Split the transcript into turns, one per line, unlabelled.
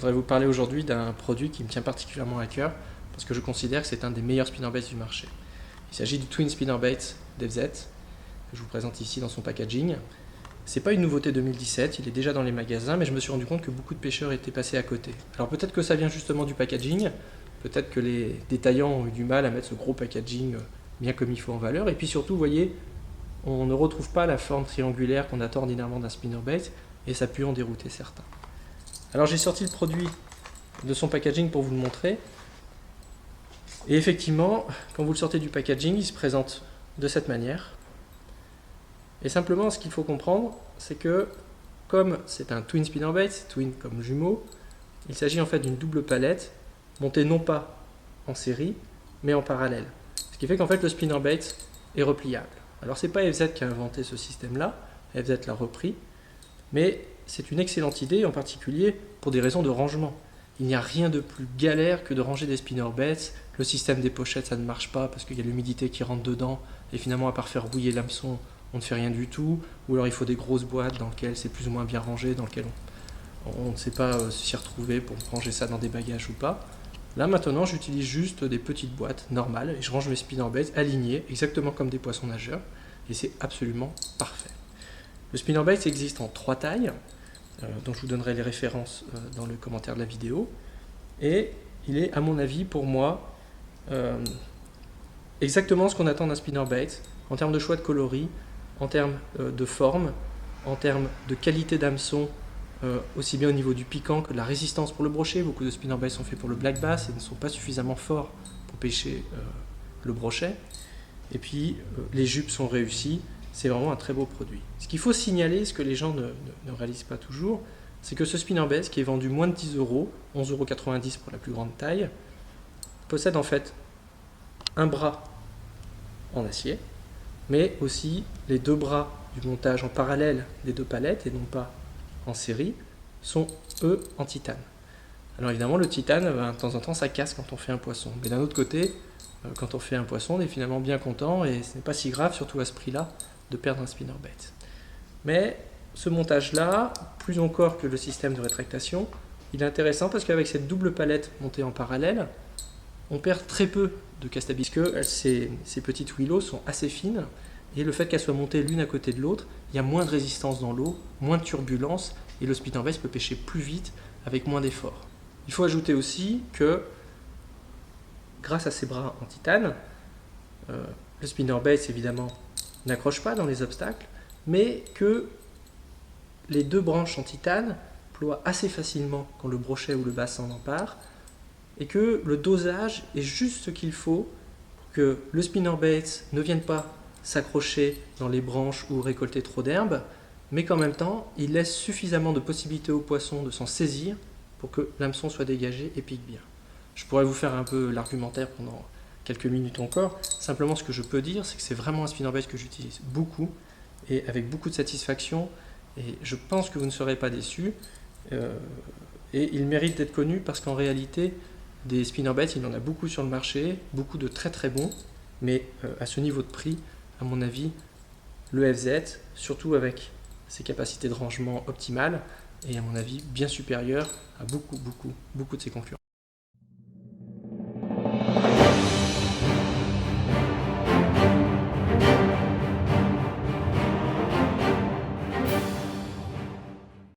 voudrais vous parler aujourd'hui d'un produit qui me tient particulièrement à cœur parce que je considère que c'est un des meilleurs spinnerbaits du marché. Il s'agit du Twin Spinnerbait DevZ que je vous présente ici dans son packaging. C'est pas une nouveauté 2017, il est déjà dans les magasins, mais je me suis rendu compte que beaucoup de pêcheurs étaient passés à côté. Alors peut-être que ça vient justement du packaging, peut-être que les détaillants ont eu du mal à mettre ce gros packaging bien comme il faut en valeur, et puis surtout, vous voyez, on ne retrouve pas la forme triangulaire qu'on attend ordinairement d'un spinnerbait, et ça peut en dérouter certains. Alors j'ai sorti le produit de son packaging pour vous le montrer, et effectivement, quand vous le sortez du packaging, il se présente de cette manière. Et simplement, ce qu'il faut comprendre, c'est que comme c'est un twin spinnerbait, twin comme jumeau, il s'agit en fait d'une double palette montée non pas en série, mais en parallèle. Ce qui fait qu'en fait le spinnerbait est repliable. Alors c'est pas FZ qui a inventé ce système-là, FZ l'a repris, mais c'est une excellente idée, en particulier pour des raisons de rangement. Il n'y a rien de plus galère que de ranger des spinnerbaits. Le système des pochettes, ça ne marche pas parce qu'il y a l'humidité qui rentre dedans, et finalement à part faire rouiller l'hameçon, on ne fait rien du tout, ou alors il faut des grosses boîtes dans lesquelles c'est plus ou moins bien rangé, dans lesquelles on ne sait pas s'y retrouver pour ranger ça dans des bagages ou pas. Là maintenant j'utilise juste des petites boîtes normales et je range mes spinnerbaits alignés exactement comme des poissons nageurs et c'est absolument parfait. Le spinnerbait existe en 3 tailles, dont je vous donnerai les références dans le commentaire de la vidéo, et il est à mon avis pour moi exactement ce qu'on attend d'un spinnerbait en termes de choix de coloris, en termes de forme, en termes de qualité d'hameçon, aussi bien au niveau du piquant que de la résistance pour le brochet. Beaucoup de spinnerbaits sont faits pour le black bass et ne sont pas suffisamment forts pour pêcher le brochet. Et puis les jupes sont réussies, c'est vraiment un très beau produit. Ce qu'il faut signaler, ce que les gens ne réalisent pas toujours, c'est que ce spinnerbait qui est vendu moins de 10 €, 11,90 € pour la plus grande taille, possède en fait un bras en acier, mais aussi les 2 bras du montage en parallèle des 2 palettes et non pas en série sont eux en titane. Alors évidemment le titane, de temps en temps ça casse quand on fait un poisson, mais d'un autre côté, quand on fait un poisson on est finalement bien content et ce n'est pas si grave, surtout à ce prix là, de perdre un spinnerbait. Mais ce montage là, plus encore que le système de rétractation, il est intéressant parce qu'avec cette double palette montée en parallèle, on perd très peu de casse-tabis, que ces petites willows sont assez fines, et le fait qu'elles soient montées l'une à côté de l'autre, il y a moins de résistance dans l'eau, moins de turbulence, et le spinnerbait peut pêcher plus vite avec moins d'efforts. Il faut ajouter aussi que, grâce à ces bras en titane, le spinnerbait évidemment n'accroche pas dans les obstacles, mais que les 2 branches en titane ploient assez facilement quand le brochet ou le bass s'en empare, et que le dosage est juste ce qu'il faut pour que le spinnerbait ne vienne pas s'accrocher dans les branches ou récolter trop d'herbe, mais qu'en même temps, il laisse suffisamment de possibilités aux poissons de s'en saisir pour que l'hameçon soit dégagé et pique bien. Je pourrais vous faire un peu l'argumentaire pendant quelques minutes encore. Simplement, ce que je peux dire, c'est que c'est vraiment un spinnerbait que j'utilise beaucoup et avec beaucoup de satisfaction, et je pense que vous ne serez pas déçus. Et il mérite d'être connu parce qu'en réalité, des spinnerbaits, il y en a beaucoup sur le marché, beaucoup de très très bons, mais à ce niveau de prix, à mon avis, le FZ, surtout avec ses capacités de rangement optimales, est à mon avis bien supérieur à beaucoup de ses concurrents.